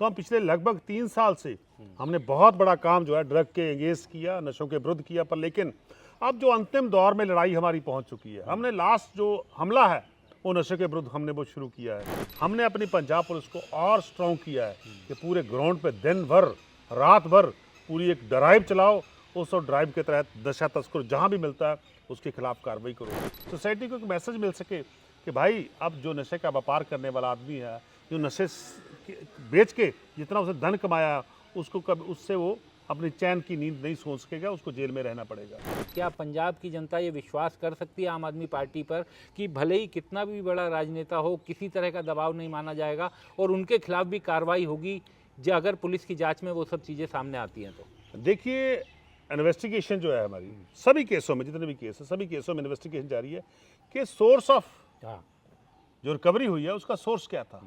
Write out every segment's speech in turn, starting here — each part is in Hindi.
तो हम पिछले लगभग 3 साल से हमने बहुत बड़ा काम जो है ड्रग के अगेंस्ट किया, नशों के विरुद्ध किया, पर लेकिन अब जो अंतिम दौर में लड़ाई हमारी पहुंच चुकी है। हमने लास्ट जो हमला है वो नशे के विरुद्ध हमने वो शुरू किया है। हमने अपनी पंजाब पुलिस को और स्ट्रॉन्ग किया है कि पूरे ग्राउंड पे दिन भर रात भर पूरी एक ड्राइव चलाओ। उस ड्राइव के तहत नशा तस्कर जहाँ भी मिलता है उसके खिलाफ कार्रवाई करो। सोसाइटी को एक मैसेज मिल सके कि भाई अब जो नशे का व्यापार करने वाला आदमी है, जो नशे बेच के जितना उसे धन कमाया, उसको कब उससे वो अपनी चैन की नींद नहीं सो सकेगा, उसको जेल में रहना पड़ेगा। क्या पंजाब की जनता ये विश्वास कर सकती है आम आदमी पार्टी पर कि भले ही कितना भी बड़ा राजनेता हो, किसी तरह का दबाव नहीं माना जाएगा और उनके खिलाफ भी कार्रवाई होगी जो अगर पुलिस की जांच में वो सब चीज़ें सामने आती हैं? तो देखिए, इन्वेस्टिगेशन जो है हमारी सभी केसों में, जितने भी केस है सभी केसों में इन्वेस्टिगेशन जारी है कि सोर्स ऑफ जो रिकवरी हुई है उसका सोर्स क्या था,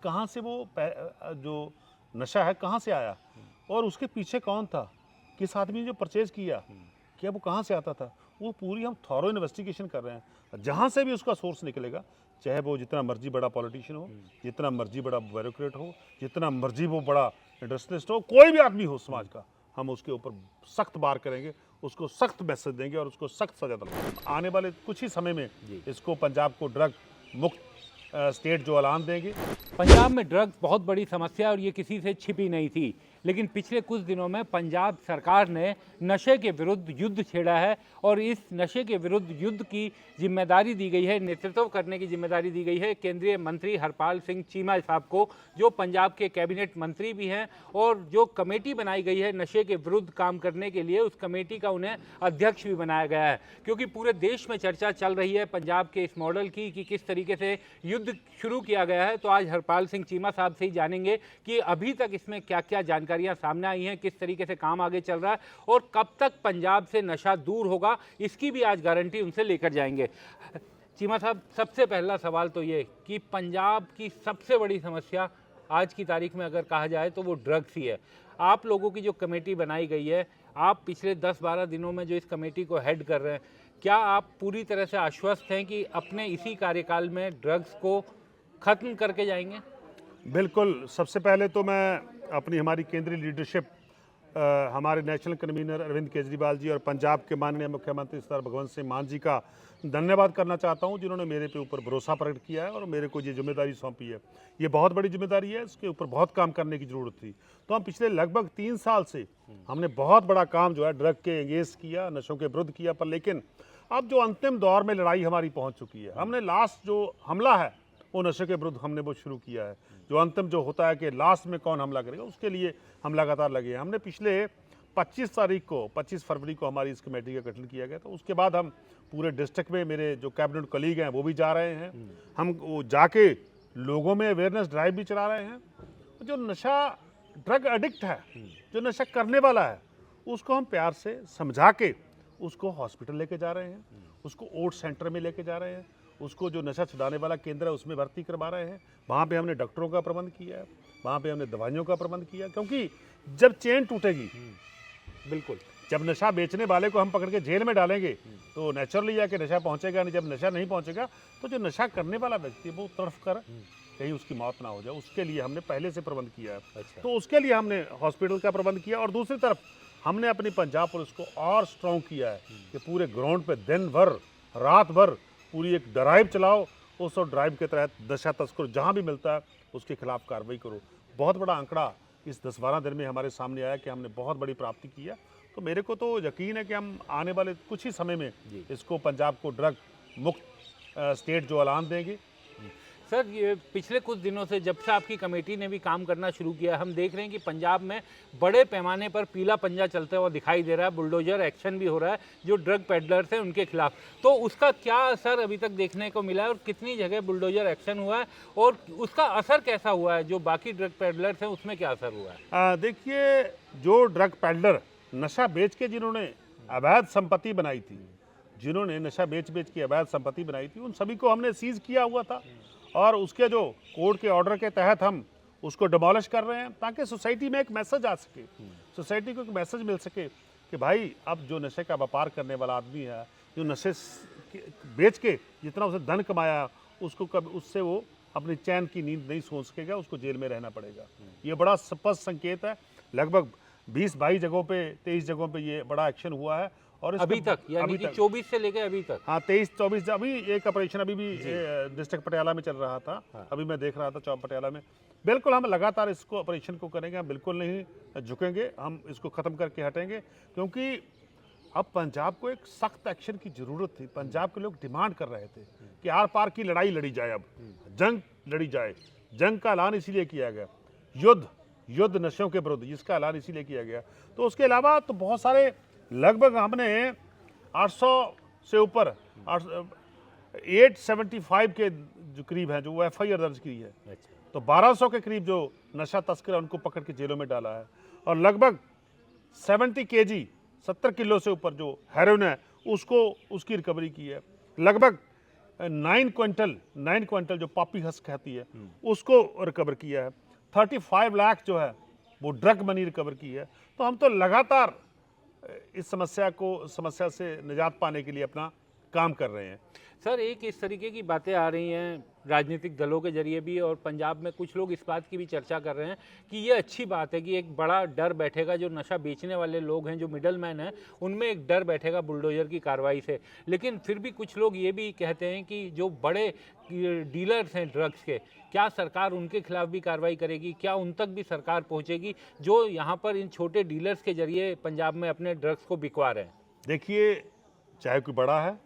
कहाँ से वो जो नशा है कहाँ से आया और उसके पीछे कौन था, किस आदमी ने जो परचेज किया, क्या वो कहाँ से आता था, वो पूरी हम थॉरो इन्वेस्टिगेशन कर रहे हैं। जहाँ से भी उसका सोर्स निकलेगा, चाहे वो जितना मर्जी बड़ा पॉलिटिशियन हो, जितना मर्जी बड़ा ब्यूरोक्रेट हो, जितना मर्जी वो बड़ा इंडस्ट्रियलिस्ट हो, कोई भी आदमी हो समाज का, हम उसके ऊपर सख्त बार करेंगे, उसको सख्त मैसेज देंगे और उसको सख्त सजा दिलवाएंगे। आने वाले कुछ ही समय में इसको पंजाब को ड्रग मुक्त स्टेट जो ऐलान देंगे। पंजाब में ड्रग्स बहुत बड़ी समस्या और ये किसी से छिपी नहीं थी, लेकिन पिछले कुछ दिनों में पंजाब सरकार ने नशे के विरुद्ध युद्ध छेड़ा है और इस नशे के विरुद्ध युद्ध की जिम्मेदारी दी गई है, नेतृत्व करने की जिम्मेदारी दी गई है केंद्रीय मंत्री हरपाल सिंह चीमा साहब को, जो पंजाब के कैबिनेट मंत्री भी हैं। और जो कमेटी बनाई गई है नशे के विरुद्ध काम करने के लिए, उस कमेटी का उन्हें अध्यक्ष भी बनाया गया है, क्योंकि पूरे देश में चर्चा चल रही है पंजाब के इस मॉडल की कि किस तरीके से युद्ध शुरू किया गया है। तो आज हरपाल सिंह चीमा साहब से ही जानेंगे कि अभी तक इसमें क्या क्या जानकारियां सामने आई हैं, किस तरीके से काम आगे चल रहा है और कब तक पंजाब से नशा दूर होगा, इसकी भी आज गारंटी उनसे लेकर जाएंगे। चीमा साहब, सबसे पहला सवाल तो ये कि पंजाब की सबसे बड़ी समस्या आज की तारीख में अगर कहा जाए तो वो ड्रग्स ही है। आप लोगों की जो कमेटी बनाई गई है, आप पिछले 10-12 दिनों में जो इस कमेटी को हेड कर रहे हैं, क्या आप पूरी तरह से आश्वस्त हैं कि अपने इसी कार्यकाल में ड्रग्स को खत्म करके जाएंगे? बिल्कुल। सबसे पहले तो मैं अपनी हमारी केंद्रीय लीडरशिप, हमारे नेशनल कन्वीनर अरविंद केजरीवाल जी और पंजाब के माननीय मुख्यमंत्री सरदार भगवंत सिंह मान जी का धन्यवाद करना चाहता हूं, जिन्होंने मेरे पे ऊपर भरोसा प्रकट किया है और मेरे को ये जिम्मेदारी सौंपी है। ये बहुत बड़ी जिम्मेदारी है, इसके ऊपर बहुत काम करने की ज़रूरत थी। तो हम पिछले लगभग 3 साल से हमने बहुत बड़ा काम जो है ड्रग के अगेंस्ट किया, नशों के विरुद्ध किया, पर लेकिन अब जो अंतिम दौर में लड़ाई हमारी पहुँच चुकी है। हमने लास्ट जो हमला है वो नशे के विरुद्ध हमने वो शुरू किया है। जो अंतिम जो होता है कि लास्ट में कौन हमला करेगा, उसके लिए हम लगातार लगे हैं। हमने पिछले 25 फरवरी को हमारी इस कमेटी का गठन किया गया। तो उसके बाद हम पूरे डिस्ट्रिक्ट में, मेरे जो कैबिनेट कलीग हैं वो भी जा रहे हैं, हम वो जाके लोगों में अवेयरनेस ड्राइव भी चला रहे हैं। जो नशा ड्रग एडिक्ट है, जो नशा करने वाला है, उसको हम प्यार से समझा के उसको हॉस्पिटल लेके जा रहे हैं, उसको ओट सेंटर में लेके जा रहे हैं, उसको जो नशा छुड़ाने वाला केंद्र है उसमें भर्ती करवा रहे हैं। वहाँ पे हमने डॉक्टरों का प्रबंध किया है, वहाँ पे हमने दवाइयों का प्रबंध किया, क्योंकि जब चेन टूटेगी, बिल्कुल जब नशा बेचने वाले को हम पकड़ के जेल में डालेंगे तो नेचुरली है कि नशा पहुँचेगा नहीं। जब नशा नहीं पहुँचेगा तो जो नशा करने वाला व्यक्ति वो तड़फ कर कहीं उसकी मौत ना हो जाए, उसके लिए हमने पहले से प्रबंध किया है। अच्छा। तो उसके लिए हमने हॉस्पिटल का प्रबंध किया और दूसरी तरफ हमने अपनी पंजाब पुलिस को और स्ट्रॉन्ग किया है कि पूरे ग्राउंड पे दिन भर रात भर पूरी एक ड्राइव चलाओ। उस ड्राइव के तहत नशा तस्कर जहाँ भी मिलता है उसके खिलाफ कार्रवाई करो। बहुत बड़ा आंकड़ा इस 10-12 दिन में हमारे सामने आया कि हमने बहुत बड़ी प्राप्ति की है। तो मेरे को तो यकीन है कि हम आने वाले कुछ ही समय में इसको पंजाब को ड्रग मुक्त स्टेट जो ऐलान देंगे। सर, ये पिछले कुछ दिनों से जब से आपकी कमेटी ने भी काम करना शुरू किया, हम देख रहे हैं कि पंजाब में बड़े पैमाने पर पीला पंजा चलता हुआ दिखाई दे रहा है, बुलडोजर एक्शन भी हो रहा है जो ड्रग पेडलर्स हैं उनके खिलाफ। तो उसका क्या असर अभी तक देखने को मिला है और कितनी जगह बुलडोजर एक्शन हुआ है और उसका असर कैसा हुआ है? जो बाकी ड्रग पेडलर्स हैं उसमें क्या असर हुआ है? देखिए, जो ड्रग पेडलर नशा बेच के जिन्होंने अवैध संपत्ति बनाई थी, जिन्होंने नशा बेच के अवैध संपत्ति बनाई थी, उन सभी को हमने सीज किया हुआ था और उसके जो कोर्ट के ऑर्डर के तहत हम उसको डिमोलिश कर रहे हैं, ताकि सोसाइटी में एक मैसेज आ सके, सोसाइटी को एक मैसेज मिल सके कि भाई अब जो नशे का व्यापार करने वाला आदमी है, जो नशे बेच के जितना उसे धन कमाया, उसको कब उससे वो अपनी चैन की नींद नहीं सो सकेगा, उसको जेल में रहना पड़ेगा। ये बड़ा स्पष्ट संकेत है। लगभग 20-22 जगहों पे, 23 जगहों पे ये बड़ा एक्शन हुआ है। और इसके अभी तक यानी अभी कि तक 24 से लेकर अभी तक। हाँ, 23-24 अभी एक ऑपरेशन अभी भी डिस्ट्रिक्ट पटियाला में चल रहा था। अभी मैं देख रहा था चौक पटियाला में। बिल्कुल हम लगातार इसको ऑपरेशन को करेंगे, हम बिल्कुल नहीं झुकेंगे, हम इसको ख़त्म करके हटेंगे, क्योंकि अब पंजाब को एक सख्त एक्शन की ज़रूरत थी। पंजाब के लोग डिमांड कर रहे थे कि आर पार की लड़ाई लड़ी जाए, अब जंग लड़ी जाए। जंग का ऐलान इसीलिए किया गया, युद्ध नशों के विरुद्ध, इसका ऐलान इसीलिए किया गया। तो उसके अलावा तो बहुत सारे, लगभग हमने 800 से ऊपर 875 के जो करीब हैं, जो वो FIR दर्ज की है। तो 1200 के करीब जो नशा तस्कर है उनको पकड़ के जेलों में डाला है। और लगभग 70 kg 70 किलो से ऊपर जो हेरोइन है उसकी रिकवरी की है। लगभग 9 क्विंटल जो पॉपी हस्क कहती है उसको रिकवर किया है। 35 लाख जो है वो ड्रग मनी रिकवर की है। तो हम तो लगातार इस समस्या से निजात पाने के लिए अपना काम कर रहे हैं। सर, एक इस तरीके की बातें आ रही हैं राजनीतिक दलों के जरिए भी, और पंजाब में कुछ लोग इस बात की भी चर्चा कर रहे हैं कि ये अच्छी बात है कि एक बड़ा डर बैठेगा, जो नशा बेचने वाले लोग हैं, जो मिडल मैन हैं, उनमें एक डर बैठेगा बुलडोजर की कार्रवाई से। लेकिन फिर भी कुछ लोग ये भी कहते हैं कि जो बड़े डीलर्स हैं ड्रग्स के, क्या सरकार उनके खिलाफ भी कार्रवाई करेगी? क्या उन तक भी सरकार पहुँचेगी जो यहाँ पर इन छोटे डीलर्स के जरिए पंजाब में अपने ड्रग्स को बिकवा रहे हैं? देखिए, चाहे कोई बड़ा है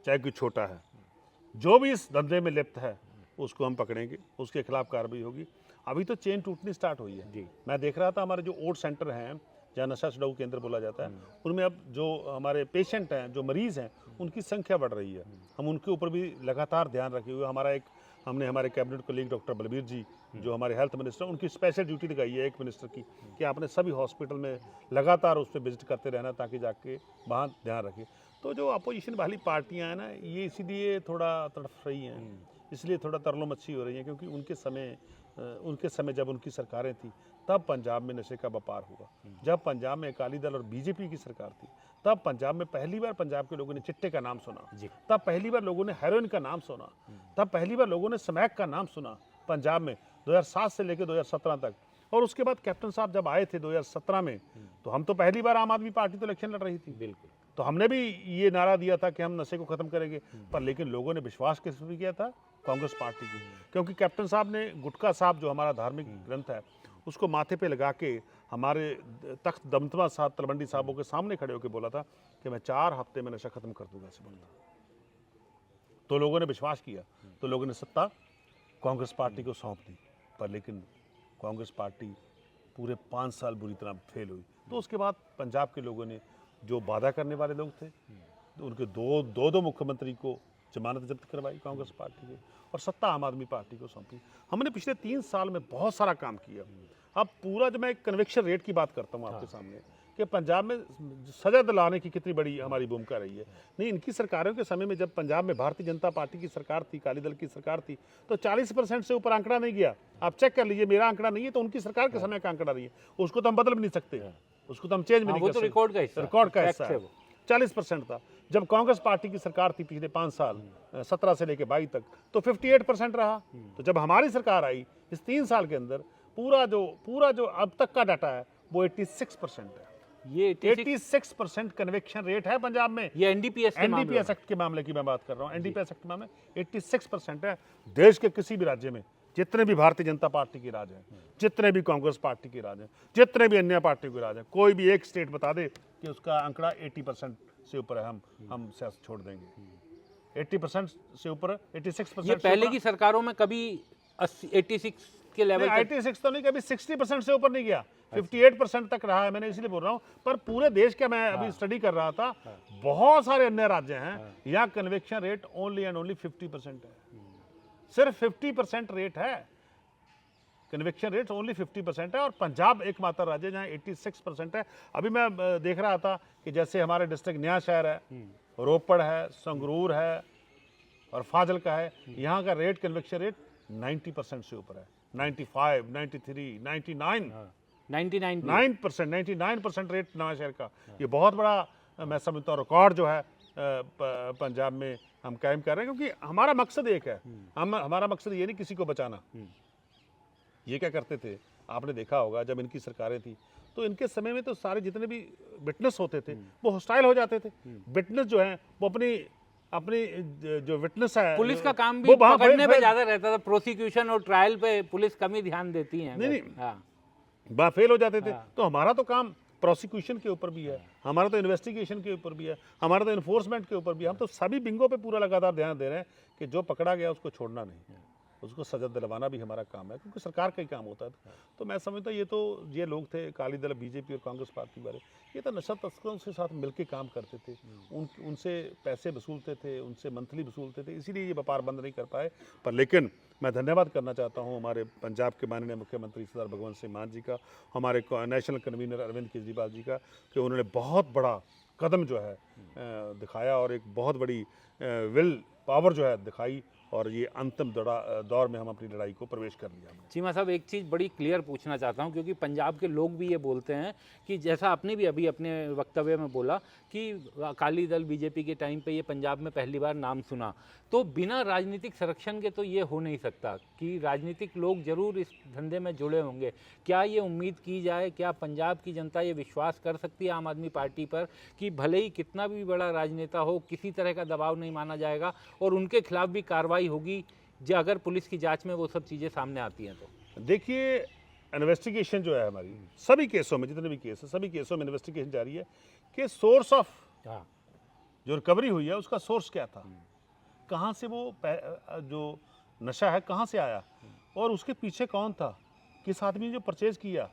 चाहे कोई छोटा है, जो भी इस धंधे में लिप्त है उसको हम पकड़ेंगे, उसके खिलाफ कार्रवाई होगी। अभी तो चेन टूटनी स्टार्ट हुई है जी। मैं देख रहा था हमारे जो ओट सेंटर हैं, जहाँ नशा छुड़ाऊ केंद्र बोला जाता है, उनमें अब जो हमारे पेशेंट हैं, जो मरीज़ हैं, उनकी संख्या बढ़ रही है। हम उनके ऊपर भी लगातार ध्यान रखे हुए। हमने हमारे कैबिनेट कोलीग डॉक्टर बलबीर जी, जो हमारे हेल्थ मिनिस्टर, उनकी स्पेशल ड्यूटी लगाई है एक मिनिस्टर की, कि आपने सभी हॉस्पिटल में लगातार उस पर विजिट करते रहना, ताकि जाके वहाँ ध्यान रखें। तो जो अपोजिशन वाली पार्टियां हैं ना, ये इसीलिए थोड़ा तड़फ रही हैं, इसलिए थोड़ा तरलो मच्छी हो रही हैं, क्योंकि उनके समय जब उनकी सरकारें थी, तब पंजाब में नशे का व्यापार हुआ। जब पंजाब में अकाली दल और बीजेपी की सरकार थी, तब पंजाब में पहली बार पंजाब के लोगों ने चिट्टे का नाम सुना, तब पहली बार लोगों ने हेरोइन का नाम सुना, तब पहली बार लोगों ने स्मैक का नाम सुना पंजाब में 2007 से लेकर 2017 तक। और उसके बाद कैप्टन साहब जब आए थे 2017 में, तो हम तो पहली बार आम आदमी पार्टी तो इलेक्शन लड़ रही थी, बिल्कुल, तो हमने भी ये नारा दिया था कि हम नशे को खत्म करेंगे। पर लेकिन लोगों ने विश्वास किस पे किया था? कांग्रेस पार्टी की। क्योंकि कैप्टन साहब ने गुटका साहब, जो हमारा धार्मिक ग्रंथ है, उसको माथे पे लगा के हमारे तख्त दमदमा साहब तलवंडी साहबों के सामने खड़े होकर बोला था कि मैं 4 हफ्ते में नशा खत्म कर दूंगा, ऐसे बोला था। तो लोगों ने विश्वास किया, तो लोगों ने सत्ता कांग्रेस पार्टी को सौंप दी। पर लेकिन कांग्रेस पार्टी पूरे 5 साल बुरी तरह फेल हुई। तो उसके बाद पंजाब के लोगों ने, जो वादा करने वाले लोग थे, तो उनके दो मुख्यमंत्री को जमानत जब्त करवाई कांग्रेस पार्टी के, और सत्ता आम आदमी पार्टी को सौंपी। हमने पिछले 3 साल में बहुत सारा काम किया। अब पूरा, जब मैं कन्विक्शन रेट की बात करता हूँ आपके सामने, कि पंजाब में सजा दिलाने की कितनी बड़ी हमारी भूमिका रही है। नहीं, इनकी सरकारों के समय में, जब पंजाब में भारतीय जनता पार्टी की सरकार थी, अकाली दल की सरकार थी, तो 40% से ऊपर आंकड़ा नहीं गया। आप चेक कर लीजिए, मेरा आंकड़ा नहीं है, तो उनकी सरकार के समय का आंकड़ा नहीं है। उसको तो हम बदल भी नहीं सकते, उसको तो हम चेंज भी नहीं कर सकते। रिकॉर्ड का हिस्सा है। 40% था। जब कांग्रेस पार्टी की सरकार थी पिछले 5 साल, 17 से लेकर 22 तक, तो 58% रहा। तो जब हमारी सरकार आई इस 3 साल के अंदर, पूरा जो अब तक का डाटा है वो 86% है। ये 86% कन्विक्शन रेट है पंजाब में। ये एनडीपीएस एक्ट के मामले की मैं बात कर रहा हूँ। एनडीपीएस एक्ट के मामले 86% है। देश के किसी भी राज्य में, जितने भी भारतीय जनता पार्टी के राज हैं, जितने भी कांग्रेस पार्टी के राज हैं, जितने भी अन्य पार्टियों के राज हैं, कोई भी एक स्टेट बता दे कि उसका आंकड़ा 80% से ऊपर है, हम सियासत छोड़ देंगे। 80% से ऊपर, 86%। ये पहले की सरकारों में कभी 86 के लेवल, 86 तो नहीं, कभी 60% से ऊपर नहीं गया, 58% तक रहा है। मैंने इसलिए बोल रहा हूँ। पर पूरे देश का मैं अभी स्टडी कर रहा था, बहुत सारे अन्य राज्य हैं, यहाँ conviction rate only and only 50% है। सिर्फ 50% रेट है, कन्विक्शन रेट ओनली 50% है। और पंजाब एकमात्र राज्य जहाँ 86% है। अभी मैं देख रहा था कि जैसे हमारे डिस्ट्रिक्ट नया शहर है, रोपड़ है, संगरूर है और फाजिल्का है, यहाँ का रेट, कन्विक्शन रेट 90% से ऊपर है। 95, 93, 99% रेट नया शहर का। ये बहुत बड़ा मैं समझता हूँ रिकॉर्ड जो है पंजाब में हम कायम कर रहे हैं, क्योंकि हमारा मकसद एक है। हमारा मकसद ये नहीं किसी को बचाना। ये क्या करते थे, आपने देखा होगा जब इनकी सरकारें थी तो इनके समय में तो सारे जितने भी विटनेस होते थे वो हॉस्टाइल हो जाते थे। विटनेस जो है वो अपनी अपनी जो विटनेस है, पुलिस का काम भी वो वहाँ पकड़ने पे ज्यादा रहता था, प्रोसिक्यूशन और ट्रायल पे पुलिस कम ही ध्यान देती है। नहीं, हाँ, वहाँ फेल हो जाते थे। तो हमारा तो काम प्रोसिक्यूशन के ऊपर भी है, हमारा तो इन्वेस्टिगेशन के ऊपर भी है, हमारा तो इन्फोर्समेंट के ऊपर भी है। हम तो सभी बिंगों पे पूरा लगातार ध्यान दे रहे हैं कि जो पकड़ा गया उसको छोड़ना नहीं, उसको सजा दिलवाना भी हमारा काम है, क्योंकि सरकार का ही काम होता है। तो मैं समझता ये लोग थे अकाली दल, बीजेपी और कांग्रेस पार्टी वाले, ये तो नशा तस्करों के साथ मिलकर काम करते थे, उनसे पैसे वसूलते थे, उनसे मंथली वसूलते थे, इसीलिए ये व्यापार बंद नहीं कर पाए। पर लेकिन मैं धन्यवाद करना चाहता हूँ हमारे पंजाब के माननीय मुख्यमंत्री सरदार भगवंत सिंह मान जी का, हमारे नेशनल कन्वीनर अरविंद केजरीवाल जी का, कि उन्होंने बहुत बड़ा कदम जो है दिखाया और एक बहुत बड़ी विल पावर जो है दिखाई, और ये अंतिम दौर में हम अपनी लड़ाई को प्रवेश कर लिया हमने। चीमा साहब, एक चीज़ बड़ी क्लियर पूछना चाहता हूँ, क्योंकि पंजाब के लोग भी ये बोलते हैं कि जैसा आपने भी अभी अपने वक्तव्य में बोला कि अकाली दल बीजेपी के टाइम पे ये पंजाब में पहली बार नाम सुना, तो बिना राजनीतिक संरक्षण के तो ये हो नहीं सकता कि राजनीतिक लोग जरूर इस धंधे में जुड़े होंगे। क्या ये उम्मीद की जाए, क्या पंजाब की जनता ये विश्वास कर सकती है आम आदमी पार्टी पर कि भले ही कितना भी बड़ा राजनेता हो, किसी तरह का दबाव नहीं माना जाएगा और उनके खिलाफ भी कार्रवाई होगी जो अगर पुलिस की जांच में वो सब चीज़ें सामने आती हैं? तो देखिए, इन्वेस्टिगेशन जो है हमारी सभी केसों में, जितने भी केस है सभी केसों में इन्वेस्टिगेशन जारी है कि सोर्स ऑफ जो रिकवरी हुई है उसका सोर्स क्या था, कहाँ से वो जो नशा है कहाँ से आया और उसके पीछे कौन था, किस आदमी ने जो परचेज किया,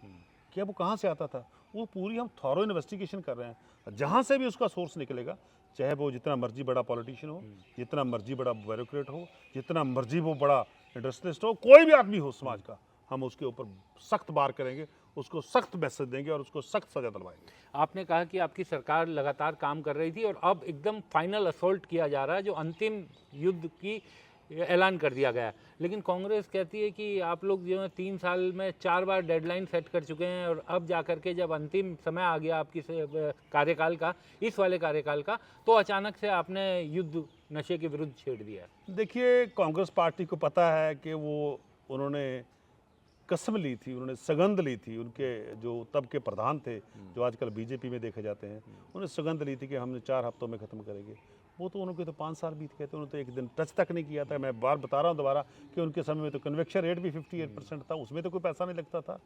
क्या वो कहाँ से आता था, वो पूरी हम थॉरो इन्वेस्टिगेशन कर रहे हैं। जहाँ से भी उसका सोर्स निकलेगा, चाहे वो जितना मर्जी बड़ा पॉलिटिशियन हो, जितना मर्जी बड़ा ब्यूरोक्रेट हो, जितना मर्जी वो बड़ा इंडस्ट्रियलिस्ट हो, कोई भी आदमी हो समाज का, हम उसके ऊपर सख्त बार करेंगे, उसको सख्त मैसेज देंगे और उसको सख्त सजा दिलवाएंगे। आपने कहा कि आपकी सरकार लगातार काम कर रही थी और अब एकदम फाइनल असॉल्ट किया जा रहा है, जो अंतिम युद्ध की ऐलान कर दिया गया है। लेकिन कांग्रेस कहती है कि आप लोग जो है 3 साल में 4 बार डेडलाइन सेट कर चुके हैं और अब जा कर के जब अंतिम समय आ गया आपकी कार्यकाल का, इस वाले कार्यकाल का, तो अचानक से आपने युद्ध नशे के विरुद्ध छेड़ दिया है। देखिए, कांग्रेस पार्टी को पता है कि उन्होंने कसम ली थी, उन्होंने सगंध ली थी, उनके जो तब के प्रधान थे जो आजकल बीजेपी में देखे जाते हैं, उन्होंने सगंध ली थी कि हमने 4 हफ्तों में ख़त्म करेंगे। वो तो उनके तो 5 साल बीत गए थे, उन्होंने तो एक दिन टच तक नहीं किया था। मैं बार बता रहा हूँ दोबारा कि उनके समय में तो कन्विक्शन रेट भी 58% था, उसमें तो कोई पैसा नहीं लगता था,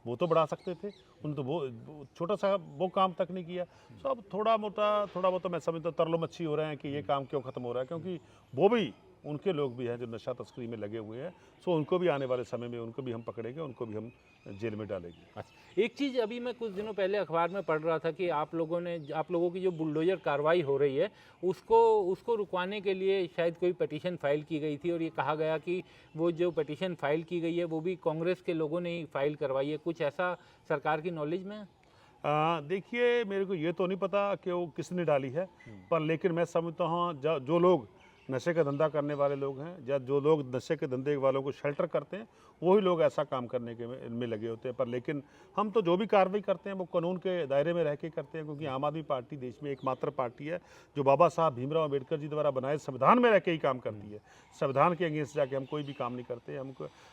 वो तो बढ़ा सकते थे, उन्होंने तो वो छोटा सा वो काम तक नहीं किया। सो अब थोड़ा बहुत तो मैं समझता हूँ तरलो मच्छी हो रहे हैं कि ये काम क्यों ख़त्म हो रहा है, क्योंकि वो भी उनके लोग भी हैं जो नशा तस्करी में लगे हुए हैं। सो उनको भी आने वाले समय में उनको भी हम पकड़ेंगे, उनको भी हम जेल में डालेंगे। अच्छा, एक चीज़ अभी मैं कुछ दिनों पहले अखबार में पढ़ रहा था कि आप लोगों की जो बुलडोजर कार्रवाई हो रही है उसको रुकवाने के लिए शायद कोई पिटीशन फाइल की गई थी और ये कहा गया कि वो जो पिटीशन फाइल की गई है वो भी कांग्रेस के लोगों ने ही फाइल करवाई है। कुछ ऐसा सरकार की नॉलेज में? देखिए, मेरे को ये तो नहीं पता कि वो किसने डाली है, पर लेकिन मैं समझता हूँ जो लोग नशे का धंधा करने वाले लोग हैं या जो लोग नशे के धंधे वालों को शेल्टर करते हैं, वही लोग ऐसा काम करने के में लगे होते हैं। पर लेकिन हम तो जो भी कार्रवाई करते हैं वो कानून के दायरे में रह के करते हैं, क्योंकि आम आदमी पार्टी देश में एकमात्र पार्टी है जो बाबा साहब भीमराव अम्बेडकर जी द्वारा बनाए संविधान में रह के ही काम करती है। संविधान के अगेंस्ट जाके हम कोई भी काम नहीं करते।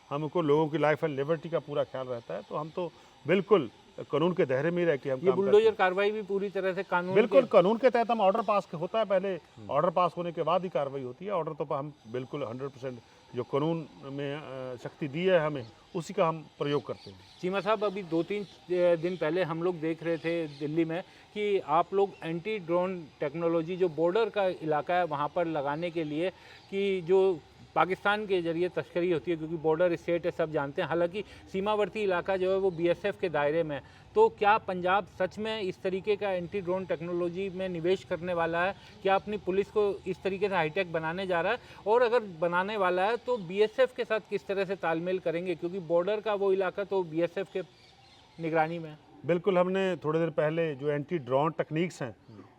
हमको लोगों की लाइफ एंड लिबर्टी का पूरा ख्याल रहता है, तो हम तो बिल्कुल कानून के दायरे में ही रह के हम ये बुलडोजर कार्रवाई भी पूरी तरह से बिल्कुल कानून के तहत हम ऑर्डर पास होता है, पहले ऑर्डर पास होने के बाद ही कार्रवाई होती है। ऑर्डर तो हम बिल्कुल 100% जो कानून में शक्ति दी है हमें, उसी का हम प्रयोग करते हैं। चीमा साहब, अभी 2-3 दिन पहले हम लोग देख रहे थे दिल्ली में कि आप लोग एंटी ड्रोन टेक्नोलॉजी जो बॉर्डर का इलाका है वहाँ पर लगाने के लिए, कि जो पाकिस्तान के जरिए तस्करी होती है, क्योंकि बॉर्डर स्टेट है सब जानते हैं, हालांकि सीमावर्ती इलाका जो है वो बीएसएफ के दायरे में, तो क्या पंजाब सच में इस तरीके का एंटी ड्रोन टेक्नोलॉजी में निवेश करने वाला है? क्या अपनी पुलिस को इस तरीके से हाईटेक बनाने जा रहा है? और अगर बनाने वाला है तो बीएसएफ के साथ किस तरह से तालमेल करेंगे, क्योंकि बॉर्डर का वो इलाका तो बीएसएफ के निगरानी में? बिल्कुल, हमने थोड़ी देर पहले जो एंटी ड्रोन टेक्निक्स हैं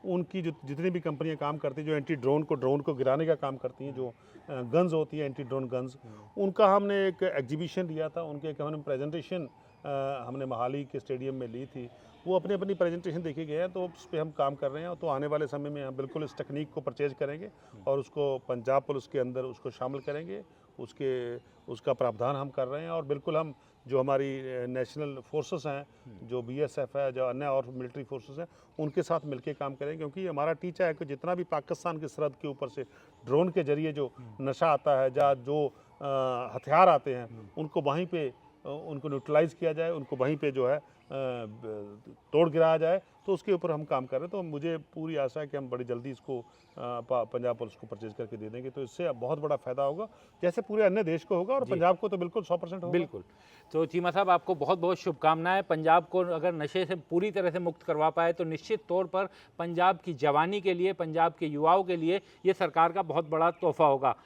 उनकी जो जितनी भी कंपनियां काम करती हैं, जो एंटी ड्रोन को गिराने का काम करती हैं, जो गन्स होती है एंटी ड्रोन गन्स, उनका हमने एक एग्जीबिशन दिया था, उनके एक हमने प्रेजेंटेशन हमने मोहाली के स्टेडियम में ली थी, वो अपनी अपनी प्रेजेंटेशन देखे गए हैं, तो उस पर हम काम कर रहे हैं। तो आने वाले समय में हम बिल्कुल इस टेक्निक को परचेज करेंगे और उसको पंजाब पुलिस के अंदर उसको शामिल करेंगे, उसका प्रावधान हम कर रहे हैं। और बिल्कुल हम जो हमारी नेशनल फोर्सेस हैं, जो बीएसएफ है, जो अन्य और मिलिट्री फोर्सेस हैं, उनके साथ मिलकर काम करें, क्योंकि हमारा टीचा है कि जितना भी पाकिस्तान की सरहद के ऊपर से ड्रोन के जरिए जो नशा आता है या जो हथियार आते हैं, उनको वहीं पे उनको न्यूट्रलाइज़ किया जाए, उनको वहीं पे जो है तोड़ गिराया जाए। तो उसके ऊपर हम काम कर रहे हैं। तो मुझे पूरी आशा है कि हम बड़ी जल्दी इसको पंजाब पुलिस को परचेज करके दे देंगे, तो इससे बहुत बड़ा फायदा होगा, जैसे पूरे अन्य देश को होगा और पंजाब को तो बिल्कुल 100% होगा। बिल्कुल। तो चीमा साहब, आपको बहुत बहुत शुभकामनाएं। पंजाब को अगर नशे से पूरी तरह से मुक्त करवा पाए तो निश्चित तौर पर पंजाब की जवानी के लिए, पंजाब के युवाओं के लिए ये सरकार का बहुत बड़ा तोहफा होगा।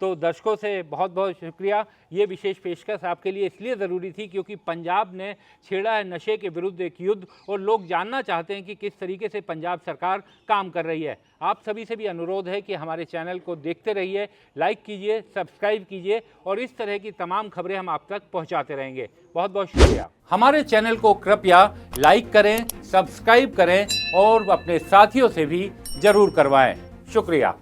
तो दर्शकों से बहुत बहुत शुक्रिया। ये विशेष पेशकश आपके लिए इसलिए ज़रूरी थी क्योंकि पंजाब ने छेड़ा है नशे के विरुद्ध एक युद्ध, और लोग जानना चाहते हैं कि किस तरीके से पंजाब सरकार काम कर रही है। आप सभी से भी अनुरोध है कि हमारे चैनल को देखते रहिए, लाइक कीजिए, सब्सक्राइब कीजिए, और इस तरह की तमाम खबरें हम आप तक पहुँचाते रहेंगे। बहुत बहुत शुक्रिया। हमारे चैनल को कृपया लाइक करें, सब्सक्राइब करें और अपने साथियों से भी ज़रूर करवाएँ। शुक्रिया।